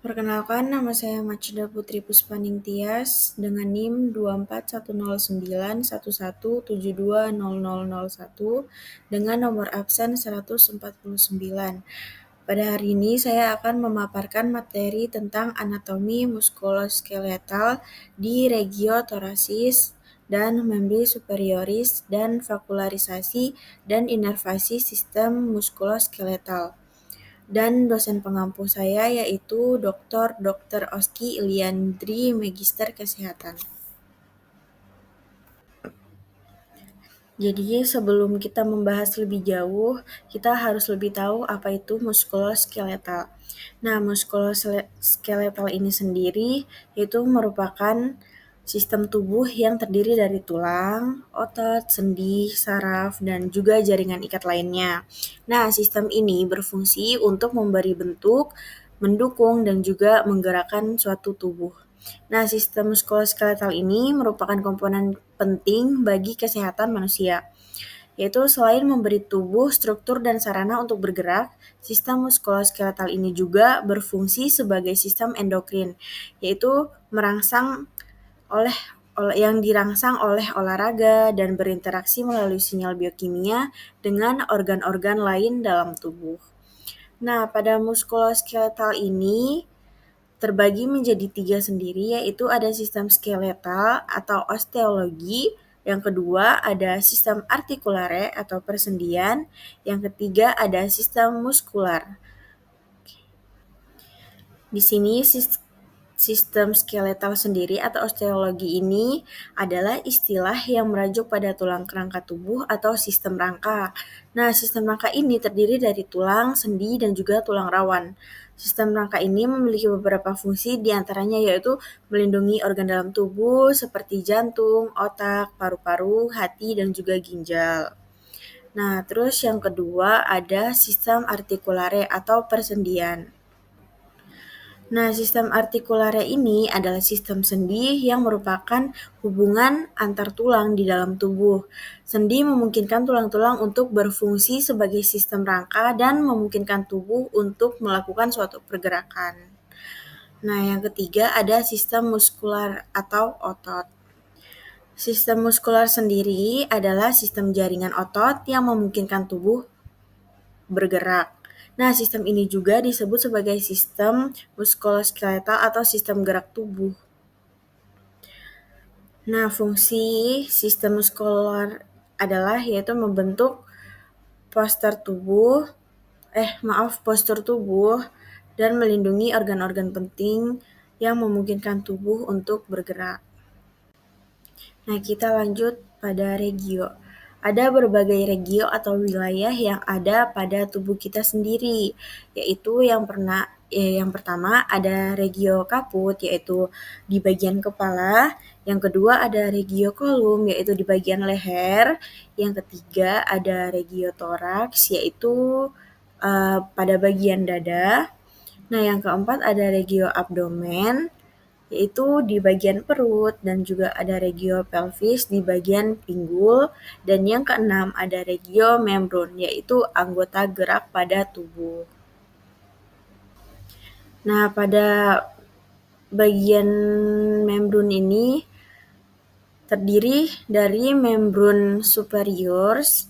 Perkenalkan, nama saya Macida Putri Puspaning Tias dengan NIM 2410911720001 dengan nomor absen 149. Pada hari ini saya akan memaparkan materi tentang anatomi muskuloskeletal di regio thoracis dan membri superioris dan vakularisasi dan inervasi sistem muskuloskeletal. Dan dosen pengampu saya yaitu Dr. Oski Iliandri, Magister Kesehatan. Jadi sebelum kita membahas lebih jauh, kita harus lebih tahu apa itu muskuloskeletal. Nah, muskuloskeletal ini sendiri itu merupakan sistem tubuh yang terdiri dari tulang, otot, sendi, saraf, dan juga jaringan ikat lainnya. Nah, sistem ini berfungsi untuk memberi bentuk, mendukung, dan juga menggerakkan suatu tubuh. Nah, sistem muskuloskeletal ini merupakan komponen penting bagi kesehatan manusia, yaitu selain memberi tubuh struktur dan sarana untuk bergerak, sistem muskuloskeletal ini juga berfungsi sebagai sistem endokrin, yaitu yang dirangsang oleh olahraga dan berinteraksi melalui sinyal biokimia dengan organ-organ lain dalam tubuh. Nah, pada muskuloskeletal ini terbagi menjadi 3 sendiri, yaitu ada sistem skeletal atau osteologi, yang kedua ada sistem artikulare atau persendian, yang ketiga ada sistem muskular. Di sini sistem skeletal sendiri atau osteologi ini adalah istilah yang merujuk pada tulang kerangka tubuh atau sistem rangka. Nah, sistem rangka ini terdiri dari tulang, sendi, dan juga tulang rawan. Sistem rangka ini memiliki beberapa fungsi, diantaranya yaitu melindungi organ dalam tubuh seperti jantung, otak, paru-paru, hati, dan juga ginjal. Nah, terus yang kedua ada sistem artikulare atau persendian. Nah, sistem artikulare ini adalah sistem sendi yang merupakan hubungan antar tulang di dalam tubuh. Sendi memungkinkan tulang-tulang untuk berfungsi sebagai sistem rangka dan memungkinkan tubuh untuk melakukan suatu pergerakan. Nah, yang ketiga ada sistem muskular atau otot. Sistem muskular sendiri adalah sistem jaringan otot yang memungkinkan tubuh bergerak. Nah, sistem ini juga disebut sebagai sistem muskuloskeletal atau sistem gerak tubuh. Nah, fungsi sistem muskular adalah yaitu membentuk postur tubuh dan melindungi organ-organ penting yang memungkinkan tubuh untuk bergerak. Nah, kita lanjut pada regio. Ada berbagai regio atau wilayah yang ada pada tubuh kita sendiri, yaitu yang pertama ada regio kaput, yaitu di bagian kepala. Yang kedua ada regio kolum, yaitu di bagian leher. Yang ketiga ada regio toraks, yaitu pada bagian dada. Nah, yang keempat ada regio abdomen, yaitu di bagian perut, dan juga ada regio pelvis di bagian pinggul, dan yang keenam ada regio membran, yaitu anggota gerak pada tubuh. Nah, pada bagian membran ini terdiri dari membran superiors,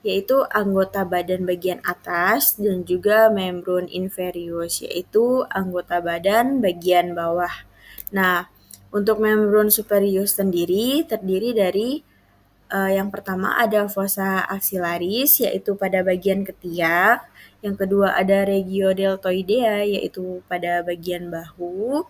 yaitu anggota badan bagian atas, dan juga membran inferiors, yaitu anggota badan bagian bawah. Nah, untuk membran superior sendiri terdiri dari yang pertama ada fossa axillaris, yaitu pada bagian ketiak. Yang kedua ada regio deltoidea, yaitu pada bagian bahu.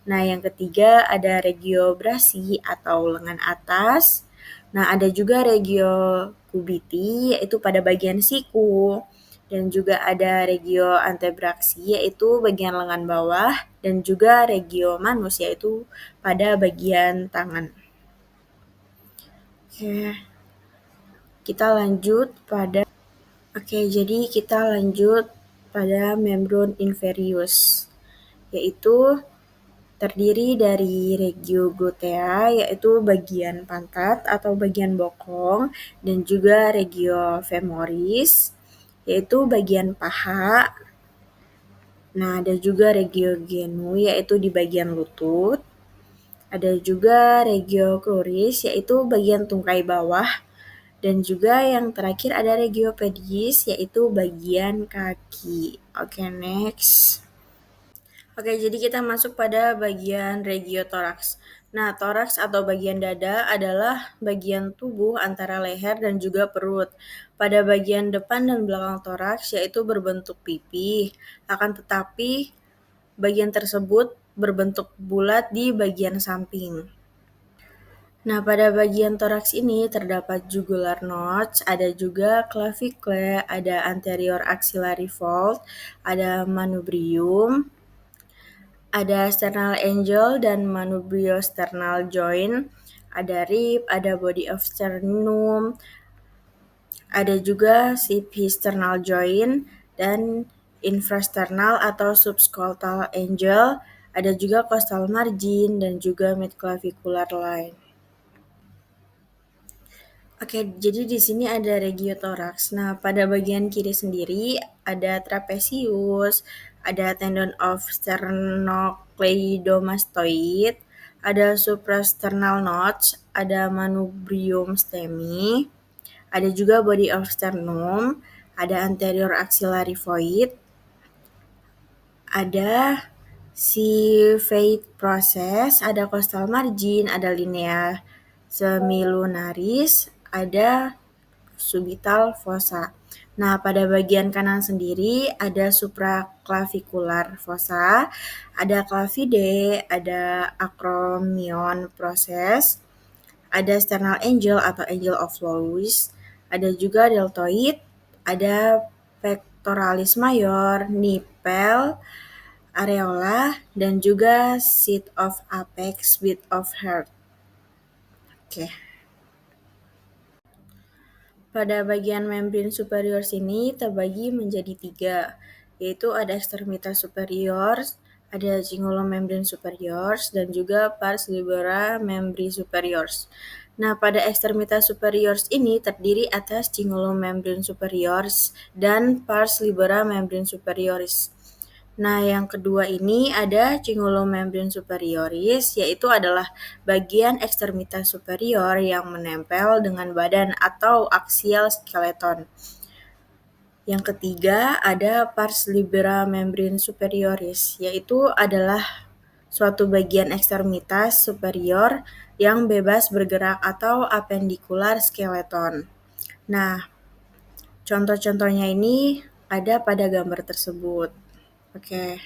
Nah, yang ketiga ada regio brachii atau lengan atas. Nah, ada juga regio cubiti, yaitu pada bagian siku. Dan juga ada regio antebraxii, yaitu bagian lengan bawah. Dan juga regio manus, yaitu pada bagian tangan. Jadi kita lanjut pada membran inferius, yaitu terdiri dari regio glutea, yaitu bagian pantat atau bagian bokong, dan juga regio femoris, yaitu bagian paha. Nah, ada juga regio genu yaitu di bagian lutut. Ada juga regio cruris yaitu bagian tungkai bawah. Dan juga yang terakhir ada regio pedis yaitu bagian kaki. Oke, next. Oke, jadi kita masuk pada bagian regiotoraks. Nah, toraks atau bagian dada adalah bagian tubuh antara leher dan juga perut. Pada bagian depan dan belakang toraks yaitu berbentuk pipih, akan tetapi bagian tersebut berbentuk bulat di bagian samping. Nah, pada bagian toraks ini terdapat jugular notch, ada juga clavicle, ada anterior axillary fold, ada manubrium, ada sternal angle dan manubriosternal joint, ada rib, ada body of sternum, ada juga sternal joint dan infrasternal atau subscrotal angle, ada juga costal margin dan juga midclavicular line. Oke, jadi di sini ada regiotoraks. Nah, pada bagian kiri sendiri ada trapezius, ada tendon of sternocleidomastoid, ada suprasternal notch, ada manubrium stemi, ada juga body of sternum, ada anterior axillary void, ada Sylphate process, ada costal margin, ada linea semilunaris, ada subital fossa. Nah, pada bagian kanan sendiri ada supraclavicular fossa, ada clavide, ada acromion process, ada sternal angle atau angle of Lewis, ada juga deltoid, ada pectoralis major, nipple, areola, dan juga seat of apex, beat of heart. Oke. Pada bagian membran superior sini terbagi menjadi 3, yaitu ada extremitas superior, ada cingulum membran superior, dan juga pars libera membri superior. Nah, pada extremitas superior ini terdiri atas cingulum membran superior dan pars libera membran superioris. Nah, yang kedua ini ada cingulum membran superioris, yaitu adalah bagian ekstremitas superior yang menempel dengan badan atau axial skeleton. Yang ketiga ada pars libera membran superioris, yaitu adalah suatu bagian ekstremitas superior yang bebas bergerak atau apendikular skeleton. Nah, contoh-contohnya ini ada pada gambar tersebut. Oke.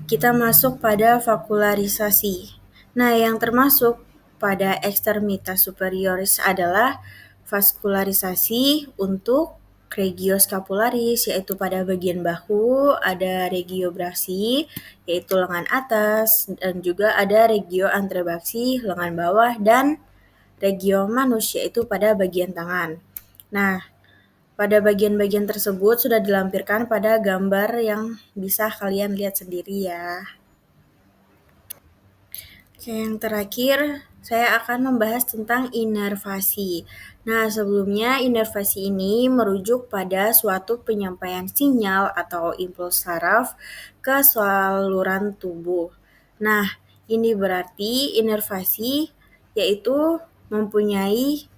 Kita masuk pada vakularisasi. Nah, yang termasuk pada ekstremitas superioris adalah vaskularisasi untuk regioskapularis, yaitu pada bagian bahu, ada regiobraksi, yaitu lengan atas, dan juga ada regio antrebraksi, lengan bawah, dan regio manus, yaitu pada bagian tangan. Nah, pada bagian-bagian tersebut sudah dilampirkan pada gambar yang bisa kalian lihat sendiri ya. Oke, yang terakhir saya akan membahas tentang inervasi. Nah, sebelumnya inervasi ini merujuk pada suatu penyampaian sinyal atau impuls saraf ke saluran tubuh. Nah, ini berarti inervasi yaitu mempunyai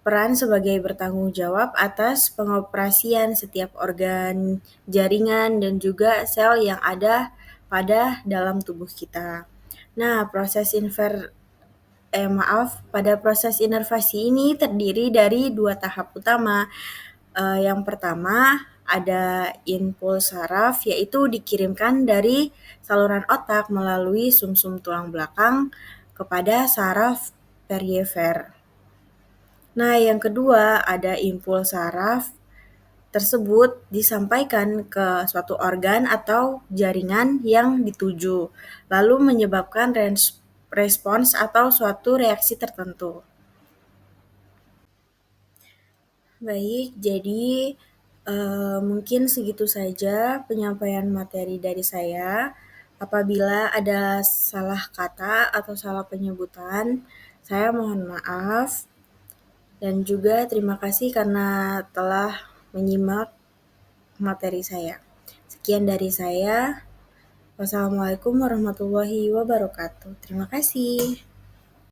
peran sebagai bertanggung jawab atas pengoperasian setiap organ, jaringan, dan juga sel yang ada pada dalam tubuh kita. Nah, pada proses inervasi ini terdiri dari 2 tahap utama. Yang pertama ada impuls saraf, yaitu dikirimkan dari saluran otak melalui sumsum tulang belakang kepada saraf periefer. Nah, yang kedua ada impuls saraf tersebut disampaikan ke suatu organ atau jaringan yang dituju, lalu menyebabkan respons atau suatu reaksi tertentu. Baik, jadi mungkin segitu saja penyampaian materi dari saya. Apabila ada salah kata atau salah penyebutan, saya mohon maaf. Dan juga terima kasih karena telah menyimak materi saya. Sekian dari saya. Wassalamualaikum warahmatullahi wabarakatuh. Terima kasih.